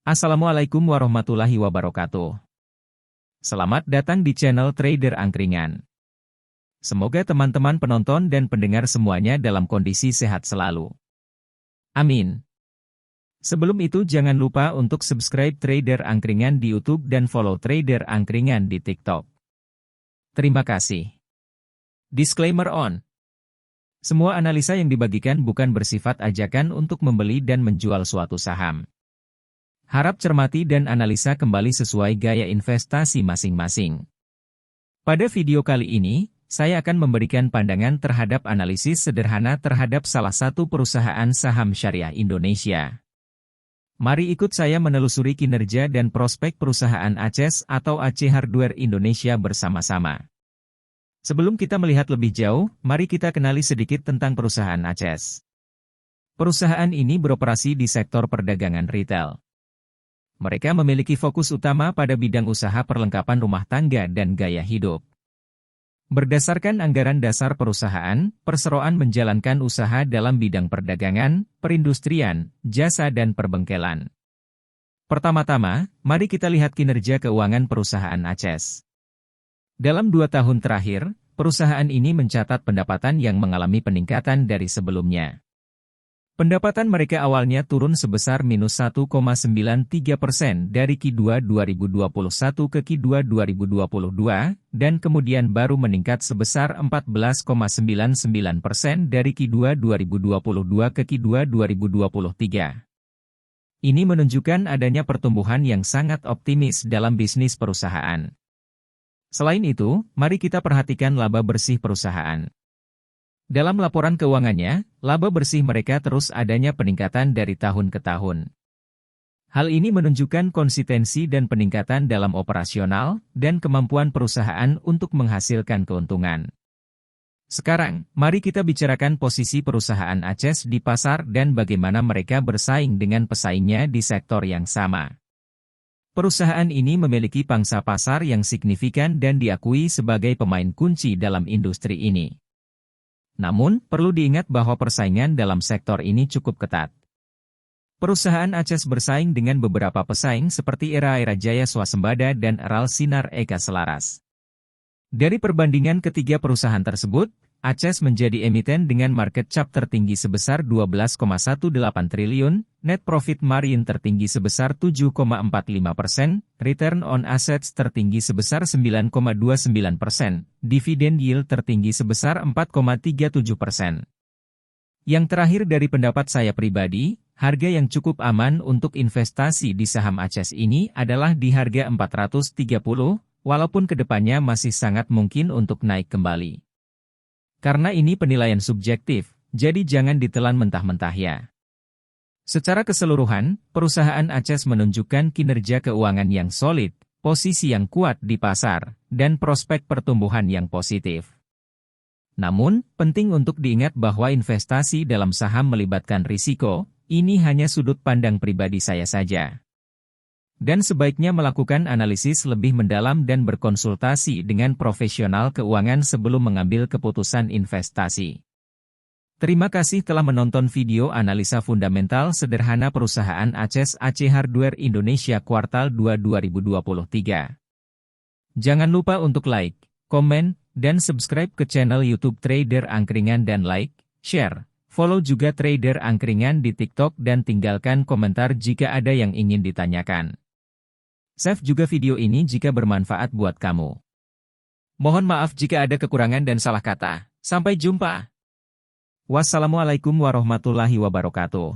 Assalamualaikum warahmatullahi wabarakatuh. Selamat datang di channel Trader Angkringan. Semoga teman-teman penonton dan pendengar semuanya dalam kondisi sehat selalu. Amin. Sebelum itu jangan lupa untuk subscribe Trader Angkringan di YouTube dan follow Trader Angkringan di TikTok. Terima kasih. Disclaimer on. Semua analisa yang dibagikan bukan bersifat ajakan untuk membeli dan menjual suatu saham. Harap cermati dan analisa kembali sesuai gaya investasi masing-masing. Pada video kali ini, saya akan memberikan pandangan terhadap analisis sederhana terhadap salah satu perusahaan saham syariah Indonesia. Mari ikut saya menelusuri kinerja dan prospek perusahaan ACES atau AC Hardware Indonesia bersama-sama. Sebelum kita melihat lebih jauh, mari kita kenali sedikit tentang perusahaan ACES. Perusahaan ini beroperasi di sektor perdagangan retail. Mereka memiliki fokus utama pada bidang usaha perlengkapan rumah tangga dan gaya hidup. Berdasarkan anggaran dasar perusahaan, perseroan menjalankan usaha dalam bidang perdagangan, perindustrian, jasa dan perbengkelan. Pertama-tama, mari kita lihat kinerja keuangan perusahaan ACES. Dalam 2 tahun terakhir, perusahaan ini mencatat pendapatan yang mengalami peningkatan dari sebelumnya. Pendapatan mereka awalnya turun sebesar minus 1,93% dari Q2 2021 ke Q2 2022, dan kemudian baru meningkat sebesar 14,99% dari Q2 2022 ke Q2 2023. Ini menunjukkan adanya pertumbuhan yang sangat optimis dalam bisnis perusahaan. Selain itu, mari kita perhatikan laba bersih perusahaan. Dalam laporan keuangannya, laba bersih mereka terus adanya peningkatan dari tahun ke tahun. Hal ini menunjukkan konsistensi dan peningkatan dalam operasional dan kemampuan perusahaan untuk menghasilkan keuntungan. Sekarang, mari kita bicarakan posisi perusahaan ACES di pasar dan bagaimana mereka bersaing dengan pesaingnya di sektor yang sama. Perusahaan ini memiliki pangsa pasar yang signifikan dan diakui sebagai pemain kunci dalam industri ini. Namun, perlu diingat bahwa persaingan dalam sektor ini cukup ketat. Perusahaan ACES bersaing dengan beberapa pesaing seperti Era Jaya Swasembada dan Ral Sinar Eka Selaras. Dari perbandingan ketiga perusahaan tersebut, ACES menjadi emiten dengan market cap tertinggi sebesar 12,18 triliun, net profit margin tertinggi sebesar 7,45%, return on assets tertinggi sebesar 9,29%, dividend yield tertinggi sebesar 4,37%. Yang terakhir dari pendapat saya pribadi, harga yang cukup aman untuk investasi di saham ACES ini adalah di harga 430, walaupun kedepannya masih sangat mungkin untuk naik kembali. Karena ini penilaian subjektif, jadi jangan ditelan mentah-mentah ya. Secara keseluruhan, perusahaan ACES menunjukkan kinerja keuangan yang solid, posisi yang kuat di pasar, dan prospek pertumbuhan yang positif. Namun, penting untuk diingat bahwa investasi dalam saham melibatkan risiko, ini hanya sudut pandang pribadi saya saja. Dan sebaiknya melakukan analisis lebih mendalam dan berkonsultasi dengan profesional keuangan sebelum mengambil keputusan investasi. Terima kasih telah menonton video analisa fundamental sederhana perusahaan ACES AC Hardware Indonesia kuartal 2 2023. Jangan lupa untuk like, komen, dan subscribe ke channel YouTube Trader Angkringan dan like, share, follow juga Trader Angkringan di TikTok dan tinggalkan komentar jika ada yang ingin ditanyakan. Save juga video ini jika bermanfaat buat kamu. Mohon maaf jika ada kekurangan dan salah kata. Sampai jumpa. Wassalamualaikum warahmatullahi wabarakatuh.